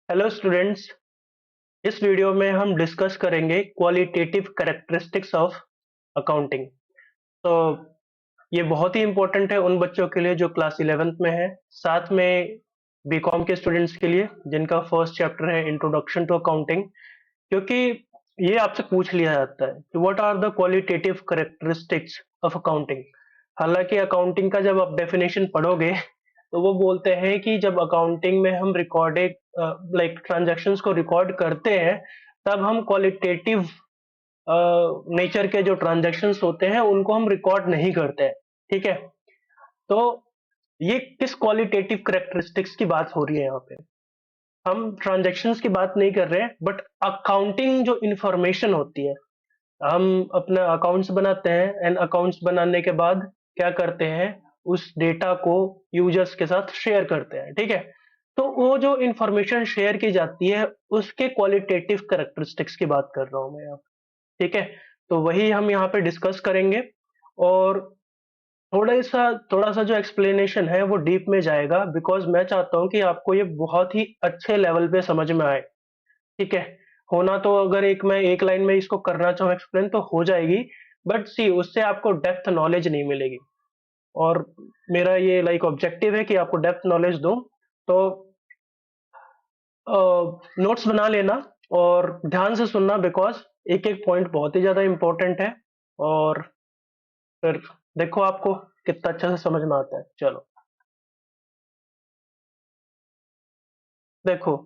Hello students. इस video में हम डिस्कस करेंगे क्वालिटेटिव कैरेक्टरिस्टिक्स ऑफ अकाउंटिंग। तो ये बहुत ही इंपॉर्टेंट है उन बच्चों के लिए जो क्लास 11th में है, साथ में बीकॉम के स्टूडेंट्स के लिए जिनका फर्स्ट चैप्टर है इंट्रोडक्शन टू अकाउंटिंग। क्योंकि ये आपसे पूछ लिया जाता है कि what are the qualitative characteristics of accounting. हालांकि अकाउंटिंग का जब आप डेफिनेशन पढ़ोगे तो वो बोलते हैं कि जब अकाउंटिंग में हम रिकॉर्डेड लाइक ट्रांजैक्शंस को रिकॉर्ड करते हैं, तब हम क्वालिटेटिव नेचर के जो ट्रांजैक्शंस होते हैं उनको हम रिकॉर्ड नहीं करते हैं। ठीक है, तो ये किस क्वालिटेटिव करेक्टरिस्टिक्स की बात हो रही है यहाँ पे? हम ट्रांजैक्शंस की बात नहीं कर रहे हैं, बट अकाउंटिंग जो इंफॉर्मेशन होती है, हम अपना अकाउंट्स बनाते हैं एंड अकाउंट्स बनाने के बाद क्या करते हैं, उस डेटा को यूजर्स के साथ शेयर करते हैं। ठीक है, तो वो जो इंफॉर्मेशन शेयर की जाती है उसके क्वालिटेटिव कैरेक्टरिस्टिक्स की बात कर रहा हूं मैं यहाँ। ठीक है, तो वही हम यहाँ पे डिस्कस करेंगे। और थोड़ा सा जो एक्सप्लेनेशन है वो डीप में जाएगा, बिकॉज मैं चाहता हूँ कि आपको ये बहुत ही अच्छे लेवल पे समझ में आए। ठीक है, होना तो अगर मैं एक लाइन में इसको करना चाहूँ एक्सप्लेन तो हो जाएगी, बट सी उससे आपको डेप्थ नॉलेज नहीं मिलेगी। और मेरा ये लाइक ऑब्जेक्टिव है कि आपको डेप्थ नॉलेज दूं। तो नोट्स बना लेना और ध्यान से सुनना, बिकॉज एक एक पॉइंट बहुत ही ज्यादा इंपॉर्टेंट है। और फिर देखो आपको कितना अच्छा से समझ में आता है। चलो देखो,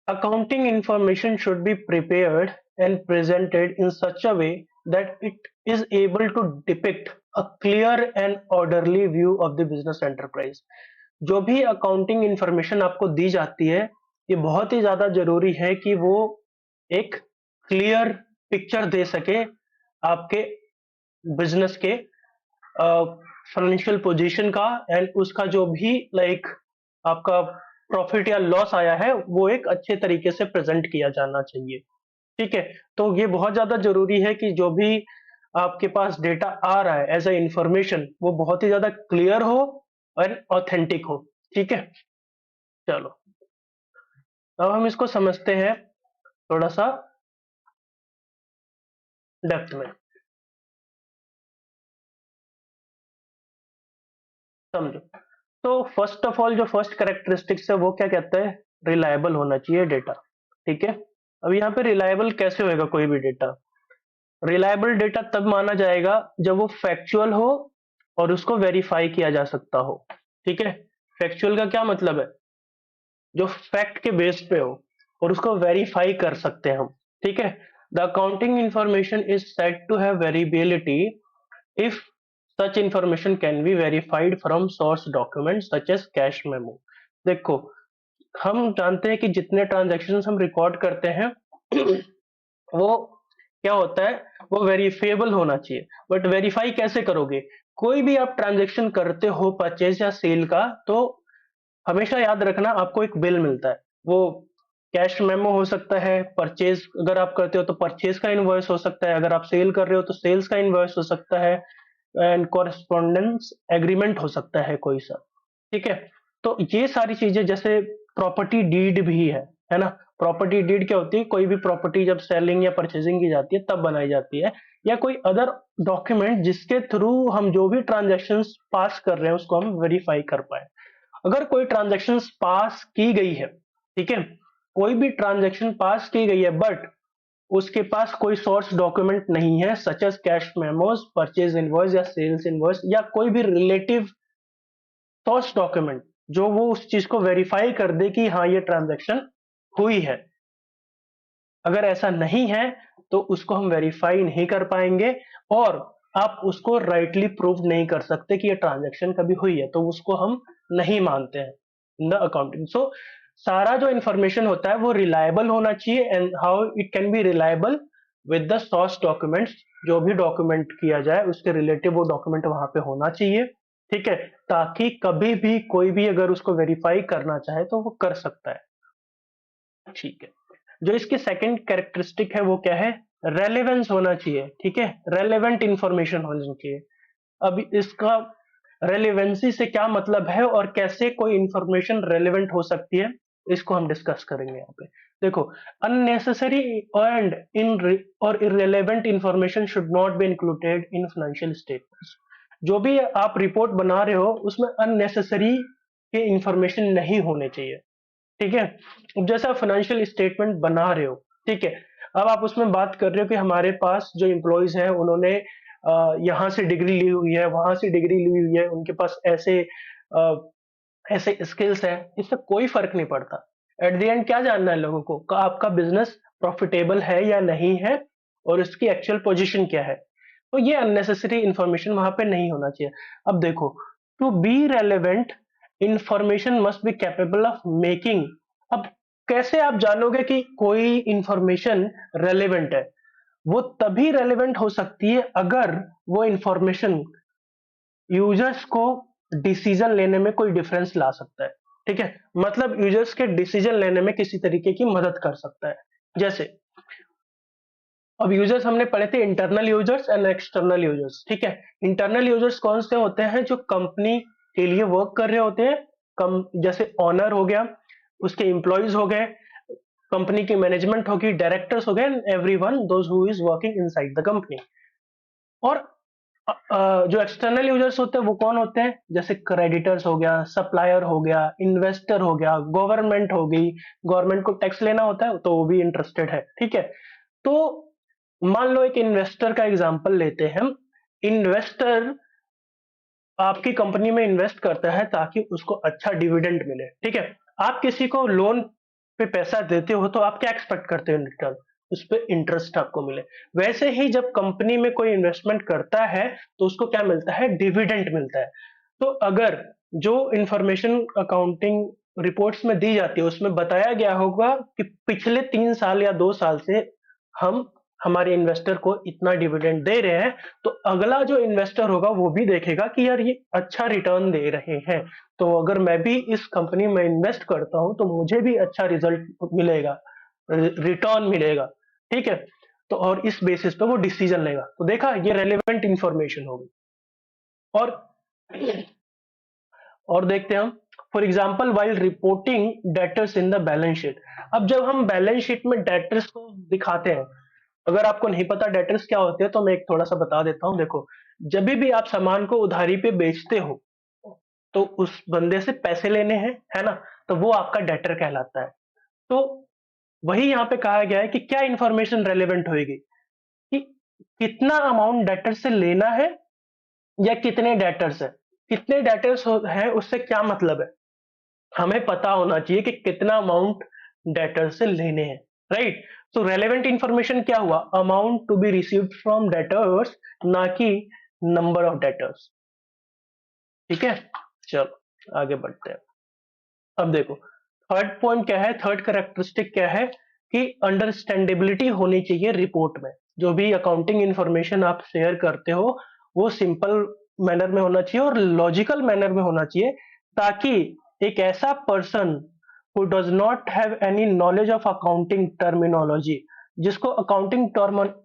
accounting information should be prepared and presented in such a way that it is able to depict a clear and orderly view of the business enterprise। जो भी अकाउंटिंग इंफॉर्मेशन आपको दी जाती है, ये बहुत ही ज्यादा जरूरी है कि वो एक क्लियर पिक्चर दे सके आपके बिजनेस के फाइनेंशियल पोजीशन का, एंड उसका जो भी लाइक आपका प्रॉफिट या लॉस आया है वो एक अच्छे तरीके से प्रेजेंट किया जाना चाहिए। ठीक है, तो ये बहुत ज्यादा जरूरी है कि जो भी आपके पास डेटा आ रहा है एज अ इंफॉर्मेशन वो बहुत ही ज्यादा क्लियर हो और ऑथेंटिक हो। ठीक है, चलो अब हम इसको समझते हैं थोड़ा सा डेप्थ में। समझो, तो फर्स्ट ऑफ ऑल जो फर्स्ट कैरेक्टरिस्टिक्स है वो क्या कहता है? रिलायबल होना चाहिए डेटा। ठीक है, अब यहाँ पे रिलायबल कैसे होएगा कोई भी डेटा? रिलायबल डेटा तब माना जाएगा जब वो फैक्चुअल हो और उसको वेरीफाई किया जा सकता हो। ठीक है, फैक्चुअल का क्या मतलब है? जो फैक्ट के बेस पे हो और उसको वेरीफाई कर सकते हैं हम। ठीक है, the accounting information is said to have variability if such information can be verified from source documents such as cash memo। देखो, हम जानते हैं कि जितने ट्रांजैक्शंस हम रिकॉर्ड करते हैं वो क्या होता है, वो वेरीफेबल होना चाहिए। बट वेरीफाई कैसे करोगे? कोई भी आप ट्रांजैक्शन करते हो परचेज या सेल का, तो हमेशा याद रखना आपको एक बिल मिलता है। वो कैश मेमो हो सकता है, परचेज अगर आप करते हो तो परचेज का इनवॉइस हो सकता है, अगर आप सेल कर रहे हो तो सेल्स का इनवॉइस हो सकता है, एंड कॉरेस्पॉन्डेंस एग्रीमेंट हो सकता है कोई सा। ठीक है, तो ये सारी चीजें, जैसे प्रॉपर्टी डीड भी है ना। प्रॉपर्टी डीड क्या होती है? कोई भी प्रॉपर्टी जब सेलिंग या परचेजिंग की जाती है तब बनाई जाती है, या कोई अदर डॉक्यूमेंट जिसके थ्रू हम जो भी ट्रांजेक्शन पास कर रहे हैं उसको हम वेरीफाई कर पाए। अगर कोई ट्रांजेक्शन पास की गई है, ठीक है, कोई भी ट्रांजेक्शन पास की गई है बट उसके पास कोई सोर्स डॉक्यूमेंट नहीं है, such as cash memos, purchase invoice या सेल्स इनवॉइस, या कोई भी रिलेटिव सोर्स डॉक्यूमेंट जो वो उस चीज को वेरीफाई कर दे कि हाँ ये ट्रांजैक्शन हुई है। अगर ऐसा नहीं है तो उसको हम वेरीफाई नहीं कर पाएंगे, और आप उसको राइटली प्रूव नहीं कर सकते कि ये ट्रांजैक्शन कभी हुई है, तो उसको हम नहीं मानते हैं इन द अकाउंटिंग। सो सारा जो इंफॉर्मेशन होता है वो रिलायबल होना चाहिए, and how it can be reliable with the source documents. जो भी डॉक्यूमेंट किया जाए उसके रिलेटिव वो डॉक्यूमेंट वहां पे होना चाहिए। ठीक है, ताकि कभी भी कोई भी अगर उसको वेरीफाई करना चाहे तो वो कर सकता है। ठीक है, जो इसकी सेकंड कैरेक्टरिस्टिक है वो क्या है? रेलेवेंस होना चाहिए। ठीक है, रेलेवेंट इंफॉर्मेशन होनी चाहिए। अब इसका रेलेवेंसी से क्या मतलब है और कैसे कोई इंफॉर्मेशन रेलेवेंट हो सकती है, इसको हम डिस्कस करेंगे यहाँ पे। देखो, अननेसेसरी एंड इन और irrelevant information should not be included in financial statements. जो भी आप रिपोर्ट बना रहे हो उसमें अननेसेसरी के इंफॉर्मेशन नहीं होने चाहिए, ठीक है। अब जैसे आप फाइनेंशियल स्टेटमेंट बना रहे हो, ठीक है, अब आप उसमें बात कर रहे हो कि हमारे पास जो एम्प्लॉयज हैं उन्होंने यहाँ से डिग्री ली हुई है, वहां से डिग्री ली हुई है, उनके पास ऐसे ऐसे स्किल्स हैं, इससे कोई फर्क नहीं पड़ता। एट द एंड क्या जानना है लोगों को कि आपका बिजनेस प्रॉफिटेबल है या नहीं है और इसकी एक्चुअल पोजीशन क्या है। तो ये अननेसेसरी इंफॉर्मेशन वहां पे नहीं होना चाहिए। अब देखो, to be relevant information must be capable of making. अब कैसे आप जानोगे कि कोई इंफॉर्मेशन रेलेवेंट है? वो तभी रेलेवेंट हो सकती है अगर वो इंफॉर्मेशन यूजर्स को डिसीजन लेने में कोई डिफरेंस ला सकता है, ठीक है। मतलब यूजर्स के डिसीजन लेने में किसी तरीके की मदद कर सकता है। जैसे अब यूजर्स हमने पढ़े थे, internal users and external users, ठीक है। इंटरनल यूजर्स कौन से होते हैं? जो कंपनी के लिए वर्क कर रहे होते हैं, कम जैसे ओनर हो गया, उसके एम्प्लॉयज हो गए, कंपनी की मैनेजमेंट होगी, डायरेक्टर्स हो गए, everyone those who is working inside the company. और जो एक्सटर्नल यूजर्स होते हैं वो कौन होते हैं? जैसे क्रेडिटर्स हो गया, सप्लायर हो गया, इन्वेस्टर हो गया, गवर्नमेंट हो गई, गवर्नमेंट को टैक्स लेना होता है तो वो भी इंटरेस्टेड है, ठीक है। तो मान लो एक इन्वेस्टर का एग्जांपल लेते हैं हम। इन्वेस्टर आपकी कंपनी में इन्वेस्ट करता है ताकि उसको अच्छा डिविडेंड मिले, ठीक है। आप किसी को लोन पे पैसा देते हो तो आप क्या एक्सपेक्ट करते हो इन रिटर्न? उस पे इंटरेस्ट आपको मिले। वैसे ही जब कंपनी में कोई इन्वेस्टमेंट करता है तो उसको क्या मिलता है? डिविडेंड मिलता है। तो अगर जो इंफॉर्मेशन अकाउंटिंग रिपोर्ट्स में दी जाती है उसमें बताया गया होगा कि पिछले 3 साल या 2 साल से हम हमारे इन्वेस्टर को इतना डिविडेंड दे रहे हैं, तो अगला जो इन्वेस्टर होगा वो भी देखेगा कि यार ये अच्छा रिटर्न दे रहे हैं, तो अगर मैं भी इस कंपनी में इन्वेस्ट करता हूं तो मुझे भी अच्छा रिजल्ट मिलेगा, रिटर्न मिलेगा, ठीक है। तो और इस बेसिस पे वो डिसीजन लेगा। तो देखा, ये रेलेवेंट इंफॉर्मेशन होगी। और और देखते हैं हम, for example while reporting debtors in the balance sheet. अब जब हम बैलेंस शीट में डेटर्स को दिखाते हैं, अगर आपको नहीं पता डेटर्स क्या होते हैं तो मैं एक थोड़ा सा बता देता हूँ। देखो, जब भी आप सामान को उधारी पे बेचते हो तो उस बंदे से पैसे लेने हैं, है ना, तो वो आपका डेटर कहलाता है। तो वही यहाँ पे कहा गया है कि क्या इंफॉर्मेशन रेलेवेंट होगी कि कितना अमाउंट डेटर से लेना है या कितने डेटर्स है। कितने डेटर्स है उससे क्या मतलब है? हमें पता होना चाहिए कि कितना अमाउंट डेटर से लेने हैं, राइट। तो रेलेवेंट इंफॉर्मेशन क्या हुआ? Amount to be received from debtors, ना कि नंबर ऑफ डेटर्स, ठीक है। चलो आगे बढ़ते हैं। अब देखो, थर्ड पॉइंट क्या है, थर्ड कैरेक्टरिस्टिक क्या है कि अंडरस्टैंडेबिलिटी होनी चाहिए रिपोर्ट में। जो भी अकाउंटिंग इंफॉर्मेशन आप शेयर करते हो वो सिंपल मैनर में होना चाहिए और लॉजिकल मैनर में होना चाहिए, ताकि एक ऐसा person who does not have any knowledge of accounting terminology, जिसको अकाउंटिंग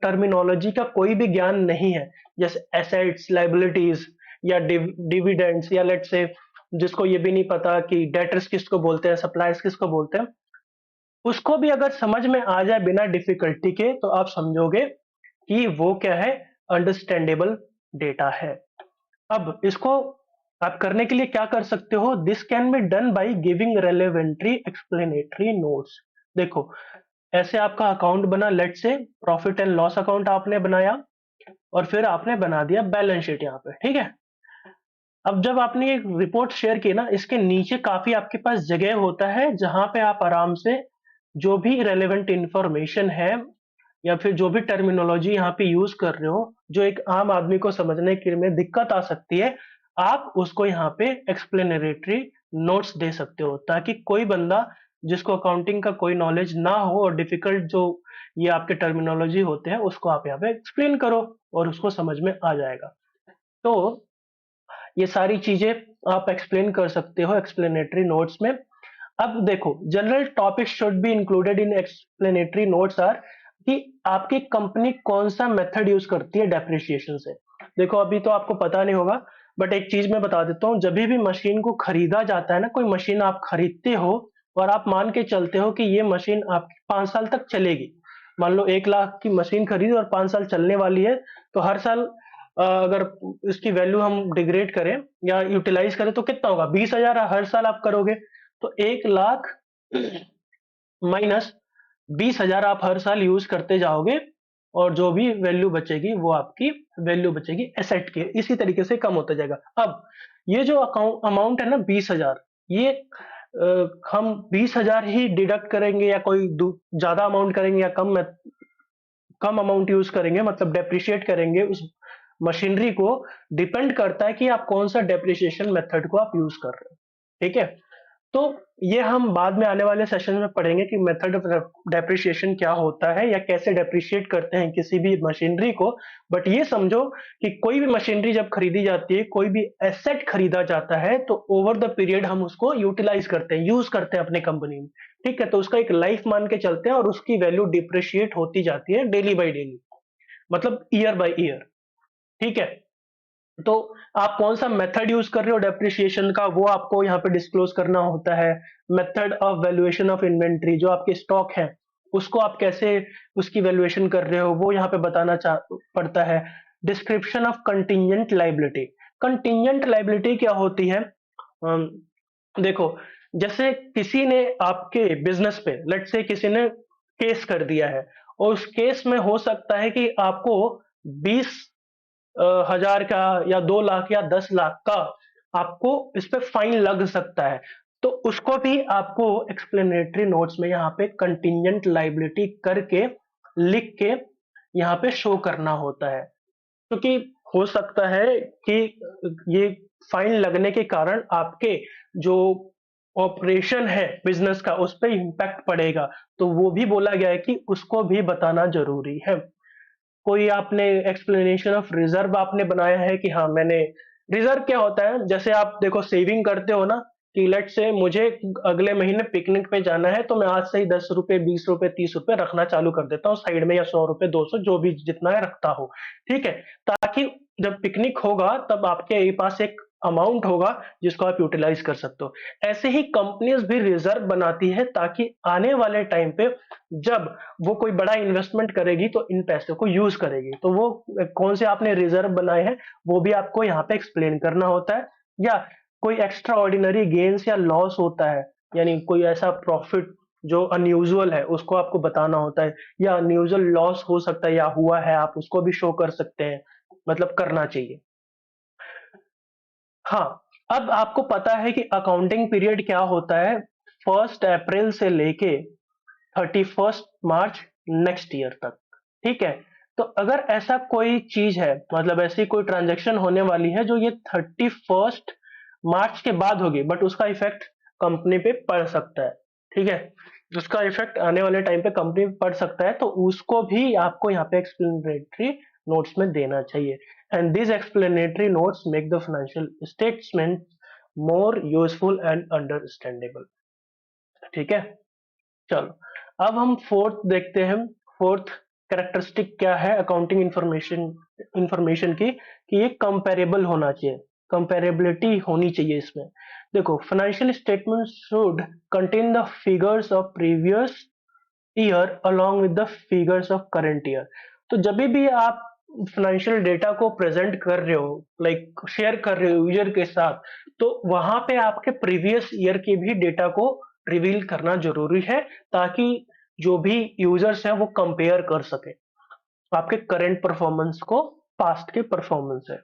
टर्मिनोलॉजी का कोई भी ज्ञान नहीं है, जैसे एसेट्स, लाइबिलिटीज या डिविडेंड्स, या लेट्स से जिसको ये भी नहीं पता कि डेटर्स किसको बोलते हैं, सप्लायर्स किसको बोलते हैं, उसको भी अगर समझ में आ जाए बिना डिफिकल्टी के तो आप समझोगे कि वो क्या है, अंडरस्टैंडेबल डेटा है। अब इसको आप करने के लिए क्या कर सकते हो? This can be done by giving relevant explanatory notes. देखो, ऐसे आपका अकाउंट बना, लेट से प्रॉफिट एंड लॉस अकाउंट आपने बनाया और फिर आपने बना दिया बैलेंस शीट यहाँ पे, ठीक है। अब जब आपने एक रिपोर्ट शेयर की ना, इसके नीचे काफी आपके पास जगह होता है जहां पे आप आराम से जो भी रेलेवेंट इंफॉर्मेशन है या फिर जो भी टर्मिनोलॉजी यहाँ पे यूज कर रहे हो जो एक आम आदमी को समझने के में दिक्कत आ सकती है, आप उसको यहाँ पे एक्सप्लेनेटरी नोट्स दे सकते हो, ताकि कोई बंदा जिसको अकाउंटिंग का कोई नॉलेज ना हो और डिफिकल्ट जो ये आपके टर्मिनोलॉजी होते हैं उसको आप यहाँ पे एक्सप्लेन करो और उसको समझ में आ जाएगा। तो ये सारी चीजें आप एक्सप्लेन कर सकते हो एक्सप्लेनेटरी नोट्स में। अब देखो, general topic should be included in explanatory notes are कि आपकी कंपनी कौन सा मेथड यूज करती है डेप्रिसिएशन से। देखो, अभी तो आपको पता नहीं होगा बट एक चीज मैं बता देता हूँ, जब भी मशीन को खरीदा जाता है ना, कोई मशीन आप खरीदते हो और आप मान के चलते हो कि ये मशीन आपकी 5 साल तक चलेगी। मान लो 1 लाख की मशीन खरीदी और 5 साल चलने वाली है, तो हर साल अगर इसकी वैल्यू हम डिग्रेड करें या यूटिलाइज करें तो कितना होगा? 20,000 हर साल आप करोगे, तो 1 लाख माइनस 20,000 आप हर साल यूज करते जाओगे, और जो भी वैल्यू बचेगी वो आपकी वैल्यू बचेगी एसेट की, इसी तरीके से कम होता जाएगा। अब ये जो अकाउंट अमाउंट है ना 20,000, ये हम 20,000 ही डिडक्ट करेंगे या कोई ज्यादा अमाउंट करेंगे या कम अमाउंट यूज करेंगे, मतलब डेप्रिशिएट करेंगे उस मशीनरी को, डिपेंड करता है कि आप कौन सा डेप्रिसिएशन मेथड को आप यूज कर रहे हो। ठीक है, तो ये हम बाद में आने वाले सेशन में पढ़ेंगे कि मेथड ऑफ डेप्रिसिएशन क्या होता है या कैसे डेप्रिशिएट करते हैं किसी भी मशीनरी को। बट ये समझो कि कोई भी मशीनरी जब खरीदी जाती है, कोई भी एसेट खरीदा जाता है, तो ओवर द पीरियड हम उसको यूटिलाइज करते हैं, यूज करते हैं अपने कंपनी में। ठीक है, तो उसका एक लाइफ मान के चलते हैं और उसकी वैल्यू डिप्रिशिएट होती जाती है डेली बाई डेली, मतलब ईयर बाई ईयर। ठीक है, तो आप कौन सा मेथड यूज कर रहे हो डेप्रिसिएशन का, वो आपको यहाँ पे डिस्क्लोज करना होता है। Method of valuation of inventory, जो आपके स्टॉक है उसको आप कैसे उसकी वैल्यूएशन कर रहे हो, वो यहाँ पे बताना पड़ता है। Description of contingent liability. Contingent liability क्या होती है? अम, देखो, जैसे किसी ने आपके बिजनेस पे, लेट्स से किसी ने केस कर दिया है, और उस केस में हो सकता है कि आपको 20,000 का या 2 लाख या 10 लाख का आपको इस पे फाइन लग सकता है। तो उसको भी आपको एक्सप्लेनेटरी नोट्स में यहाँ पे कंटिजेंट लाइबिलिटी करके लिख के यहाँ पे शो करना होता है, क्योंकि हो सकता है कि ये फाइन लगने के कारण आपके जो ऑपरेशन है बिजनेस का उस पर इम्पैक्ट पड़ेगा, तो वो भी बोला गया है कि उसको भी बताना जरूरी है। कोई आपने एक्सप्लेनेशन ऑफ रिजर्व आपने बनाया है कि हाँ मैंने, रिजर्व क्या होता है? जैसे आप देखो सेविंग करते हो ना, कि लेट से मुझे अगले महीने पिकनिक पे जाना है, तो मैं आज से ही 10 रुपए, 20 रुपए, 30 रुपए रखना चालू कर देता हूँ साइड में, या 100 रुपए, 200, जो भी जितना है रखता हो। ठीक है, ताकि जब पिकनिक होगा तब आपके पास एक अमाउंट होगा जिसको आप यूटिलाइज कर सकते हो। ऐसे ही कंपनीज भी रिजर्व बनाती है, ताकि आने वाले टाइम पे जब वो कोई बड़ा इन्वेस्टमेंट करेगी तो इन पैसों को यूज करेगी। तो वो कौन से आपने रिजर्व बनाए हैं वो भी आपको यहाँ पे एक्सप्लेन करना होता है। या कोई एक्स्ट्रा ऑर्डिनरी गेन्स या लॉस होता है, यानी कोई ऐसा प्रॉफिट जो अनयूजुअल है उसको आपको बताना होता है, या अनयूजुअल लॉस हो सकता है या हुआ है, आप उसको भी शो कर सकते हैं, मतलब करना चाहिए। हाँ, अब आपको पता है कि अकाउंटिंग पीरियड क्या होता है, 1 अप्रैल से लेके 31 मार्च नेक्स्ट ईयर तक। ठीक है, तो अगर ऐसा कोई चीज है, मतलब ऐसी कोई ट्रांजेक्शन होने वाली है जो ये 31 मार्च के बाद होगी, बट उसका इफेक्ट कंपनी पे पड़ सकता है। ठीक है, उसका इफेक्ट आने वाले टाइम पे कंपनी पे पड़ सकता है, तो उसको भी आपको यहाँ पे एक्सप्लेनेटरी नोट्स में देना चाहिए। And this explanatory notes make the financial statement more useful and understandable. ठीक है, चलो अब हम फोर्थ देखते हैं। फोर्थ कैरेक्टरिस्टिक क्या है अकाउंटिंग इंफॉर्मेशन की, कि ये कंपेरेबल होना चाहिए, कंपेरेबिलिटी होनी चाहिए इसमें। देखो, financial statement should contain the figures of previous year along with the figures of current year. तो जब भी आप फाइनेंशियल डेटा को प्रेजेंट कर रहे हो, लाइक शेयर कर रहे हो यूजर के साथ, तो वहां पे आपके प्रीवियस ईयर के भी डेटा को रिवील करना जरूरी है, ताकि जो भी यूजर्स हैं वो कंपेयर कर सके आपके करंट परफॉर्मेंस को पास्ट के परफॉर्मेंस से।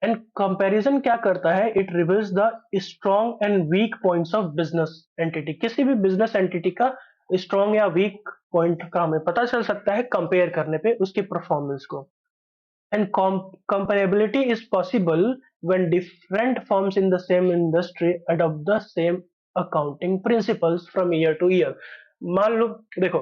एंड कंपैरिजन क्या करता है? It reveals the strong and weak points of business entity. किसी भी बिजनेस एंटिटी का स्ट्रॉन्ग या वीक पॉइंट का हमें पता चल सकता है कंपेयर करने पे उसकी परफॉर्मेंस को। And comparability is possible when different firms in the same industry adopt the same accounting principles from year to year। मान लो, देखो,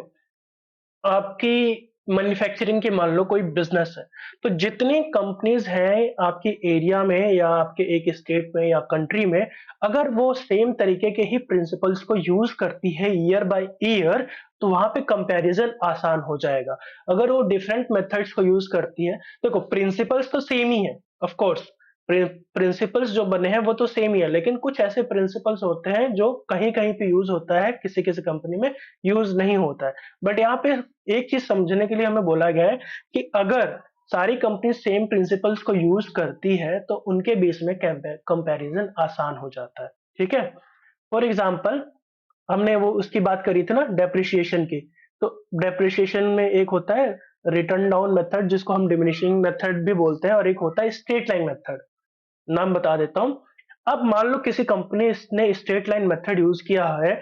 आपकी मैन्युफैक्चरिंग की मान लो कोई बिजनेस है, तो जितनी कंपनीज हैं आपकी एरिया में या आपके एक स्टेट में या कंट्री में, अगर वो सेम तरीके के ही प्रिंसिपल्स को यूज करती है ईयर बाय ईयर, तो वहां पे कंपैरिजन आसान हो जाएगा। अगर वो डिफरेंट मेथड्स को यूज करती है, देखो प्रिंसिपल्स तो सेम ही है ऑफ कोर्स, प्रिंसिपल्स जो बने हैं वो तो सेम ही है, लेकिन कुछ ऐसे प्रिंसिपल्स होते हैं जो कहीं कहीं पे यूज होता है, किसी किसी कंपनी में यूज नहीं होता है। बट यहाँ पे एक चीज समझने के लिए हमें बोला गया है कि अगर सारी कंपनी सेम प्रिंसिपल्स को यूज करती है तो उनके बीच में कंपैरिजन आसान हो जाता है। ठीक है, फॉर एग्जाम्पल हमने वो उसकी बात करी थी ना, डेप्रिसिएशन की। तो डेप्रिसिएशन में एक होता है रिटर्न डाउन मेथड, जिसको हम डिमिनिशिंग मेथड भी बोलते हैं, और एक होता है स्ट्रेट लाइन मेथड। नाम बता देता हूं। अब मान लो किसी कंपनी ने स्ट्रेट लाइन मेथड यूज किया है,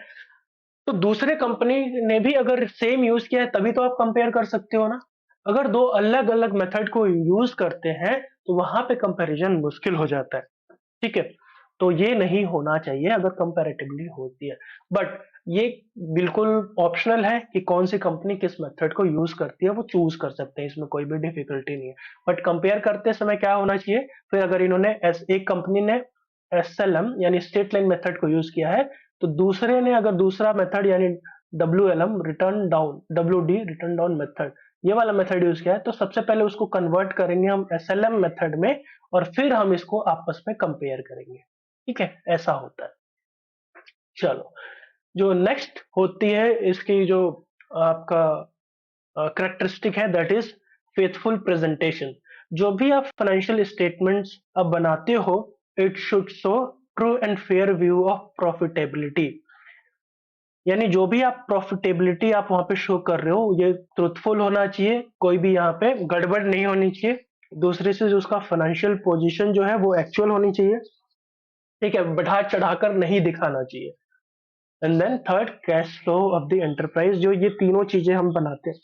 तो दूसरे कंपनी ने भी अगर सेम यूज किया है तभी तो आप कंपेयर कर सकते हो ना। अगर दो अलग अलग मेथड को यूज करते हैं तो वहां पे कंपैरिजन मुश्किल हो जाता है। ठीक है, तो ये नहीं होना चाहिए अगर कंपैरेटिवली होती है। बट ये बिल्कुल ऑप्शनल है कि कौन सी कंपनी किस मेथड को यूज करती है, वो चूज कर सकते हैं, इसमें कोई भी डिफिकल्टी नहीं है। बट कंपेयर करते समय क्या होना चाहिए, फिर अगर इन्होंने एक कंपनी ने एसएलएम यानी स्ट्रेट लाइन मेथड को यूज किया है, तो दूसरे ने अगर दूसरा मेथड यानी WLM written down, WD written down method, ये वाला मेथड यूज किया है, तो सबसे पहले उसको कन्वर्ट करेंगे हम एसएलएम मेथड में, और फिर हम इसको आपस में कंपेयर करेंगे। ठीक है, ऐसा होता है। चलो, जो नेक्स्ट होती है इसकी जो आपका करेक्टरिस्टिक है, दैट इज फेथफुल प्रेजेंटेशन। जो भी आप फाइनेंशियल स्टेटमेंट्स अब बनाते हो, it should show true and fair view of profitability. यानी जो भी आप प्रॉफिटेबिलिटी आप वहां पे शो कर रहे हो, ये ट्रुथफुल होना चाहिए, कोई भी यहाँ पे गड़बड़ नहीं होनी चाहिए। दूसरे से जो उसका फाइनेंशियल पोजीशन जो है वो एक्चुअल होनी चाहिए। ठीक है, बढ़ा चढ़ाकर नहीं दिखाना चाहिए। And then third, cash flow of the enterprise. जो ये तीनों चीजें हम बनाते हैं।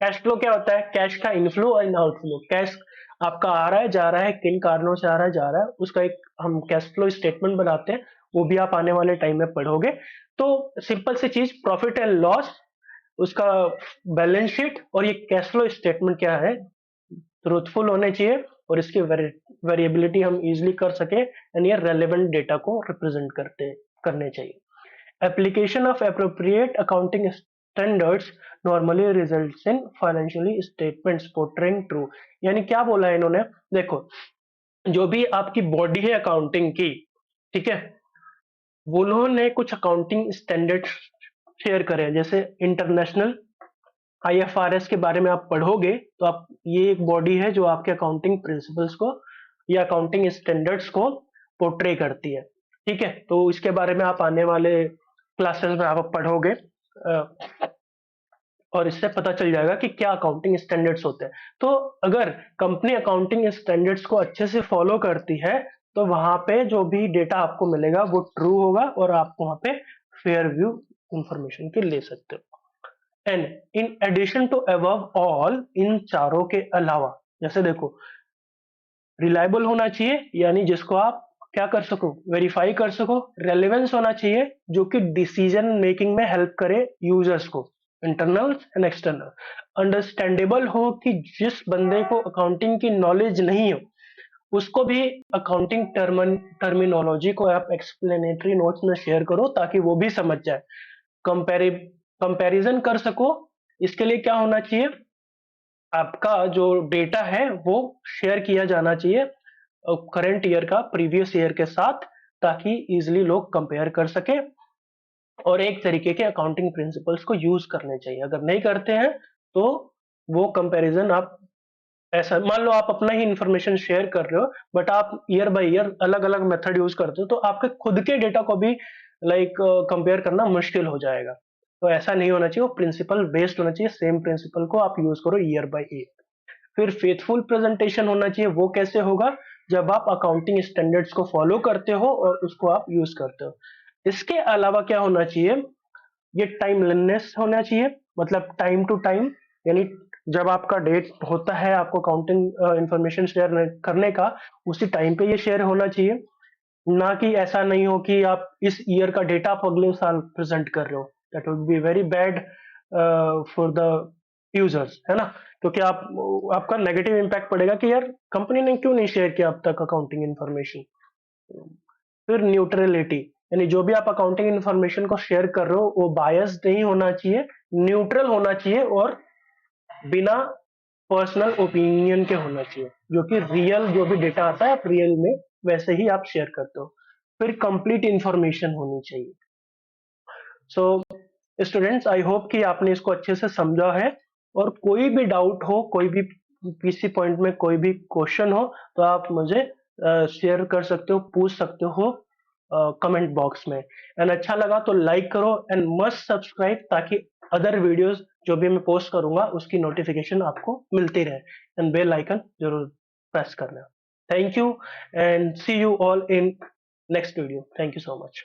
कैश फ्लो क्या होता है? कैश का इनफ्लो एंड आउटफ्लो। कैश आपका आ रहा है, जा रहा है, किन कारणों से आ रहा है, जा रहा है, उसका एक हम कैश फ्लो स्टेटमेंट बनाते हैं। वो भी आप आने वाले टाइम में पढ़ोगे। तो सिंपल सी चीज, प्रॉफिट एंड लॉस, उसका बैलेंस शीट और ये कैश फ्लो स्टेटमेंट क्या है, ट्रूथफुल होने चाहिए, और इसकी वेरिएबिलिटी हम इजिली कर सके, एंड ये रेलेवेंट डेटा को रिप्रेजेंट करने चाहिए। Application of appropriate accounting standards normally results in financially statements portraying true. यानी क्या बोला है इन्होंने, देखो, जो भी आपकी बॉडी है अकाउंटिंग की, ठीक है, वो उन्होंने कुछ अकाउंटिंग स्टैंडर्ड्स शेयर करे हैं। जैसे इंटरनेशनल आईएफआरएस के बारे में आप पढ़ोगे तो आप, ये एक बॉडी है जो आपके अकाउंटिंग प्रिंसिपल्स को या अकाउंटिंग स्टैंडर्ड्स को पोर्ट्रे करती है। ठीक है, तो इसके बारे में आप आने वाले क्लासेस में आप पढ़ोगे, और इससे पता चल जाएगा कि क्या अकाउंटिंग स्टैंडर्ड्स होते हैं। तो अगर कंपनी अकाउंटिंग स्टैंडर्ड्स को अच्छे से फॉलो करती है तो वहां पे जो भी डेटा आपको मिलेगा वो ट्रू होगा, और आप वहां पे फेयर व्यू इंफॉर्मेशन के ले सकते हो। And in addition to above all, इन चारों के अलावा, जैसे देखो, रिलायबल होना चाहिए, यानी जिसको आप क्या कर सको, वेरीफाई कर सको। रेलेवेंस होना चाहिए, जो कि डिसीजन मेकिंग में हेल्प करे यूजर्स को, इंटरनल एंड एक्सटर्नल। अंडरस्टैंडेबल हो, कि जिस बंदे को अकाउंटिंग की नॉलेज नहीं हो उसको भी अकाउंटिंग टर्मिनोलॉजी को आप एक्सप्लेनेटरी नोट्स में शेयर करो, ताकि वो भी समझ जाए, कंपेरि कंपैरिजन कर सको। इसके लिए क्या होना चाहिए, आपका जो डेटा है वो शेयर किया जाना चाहिए करंट ईयर का प्रीवियस ईयर के साथ, ताकि इजिली लोग कंपेयर कर सके, और एक तरीके के अकाउंटिंग प्रिंसिपल्स को यूज करने चाहिए। अगर नहीं करते हैं तो वो कंपैरिजन आप, ऐसा मान लो आप अपना ही इंफॉर्मेशन शेयर कर रहे हो, बट आप ईयर बाय ईयर अलग अलग मेथड यूज करते हो, तो आपके खुद के डेटा को भी लाइक कंपेयर करना मुश्किल हो जाएगा। तो ऐसा नहीं होना चाहिए, वो प्रिंसिपल बेस्ड होना चाहिए, सेम प्रिंसिपल को आप यूज करो ईयर बाय ईयर। फिर फेथफुल प्रेजेंटेशन होना चाहिए। वो कैसे होगा, जब आप अकाउंटिंग स्टैंडर्ड्स को फॉलो करते हो और उसको आप यूज करते हो। इसके अलावा क्या होना चाहिए, ये टाइमलीनेस होना चाहिए, मतलब टाइम टू टाइम, यानी जब आपका डेट होता है आपको अकाउंटिंग इंफॉर्मेशन शेयर करने का, उसी टाइम पे ये शेयर होना चाहिए। ना कि ऐसा नहीं हो कि आप इस ईयर का डेटा आप अगले साल प्रेजेंट कर रहे हो, that would be very bad for the users, है ना। क्योंकि आपका नेगेटिव इम्पैक्ट पड़ेगा कि यार कंपनी ने क्यों नहीं शेयर किया अब तक अकाउंटिंग इन्फॉर्मेशन। फिर न्यूट्रलिटी, यानी जो भी आप अकाउंटिंग इन्फॉर्मेशन को शेयर कर रहे हो वो बायस्ड नहीं होना चाहिए, न्यूट्रल होना चाहिए, और बिना पर्सनल ओपिनियन के होना चाहिए, जो कि रियल जो भी डेटा आता है आप रियल में वैसे ही आप शेयर करते हो। फिर कंप्लीट इंफॉर्मेशन होनी चाहिए। सो स्टूडेंट्स, आई होप कि आपने इसको अच्छे से समझा है, और कोई भी डाउट हो, कोई भी किसी पॉइंट में कोई भी क्वेश्चन हो, तो आप मुझे शेयर कर सकते हो, पूछ सकते हो कमेंट बॉक्स में। एंड अच्छा लगा तो लाइक करो, एंड मस्ट सब्सक्राइब, ताकि अदर वीडियोस जो भी मैं पोस्ट करूंगा उसकी नोटिफिकेशन आपको मिलती रहे। एंड बेल आइकन जरूर प्रेस करना। Thank you, and see you all in next video. Thank you so much.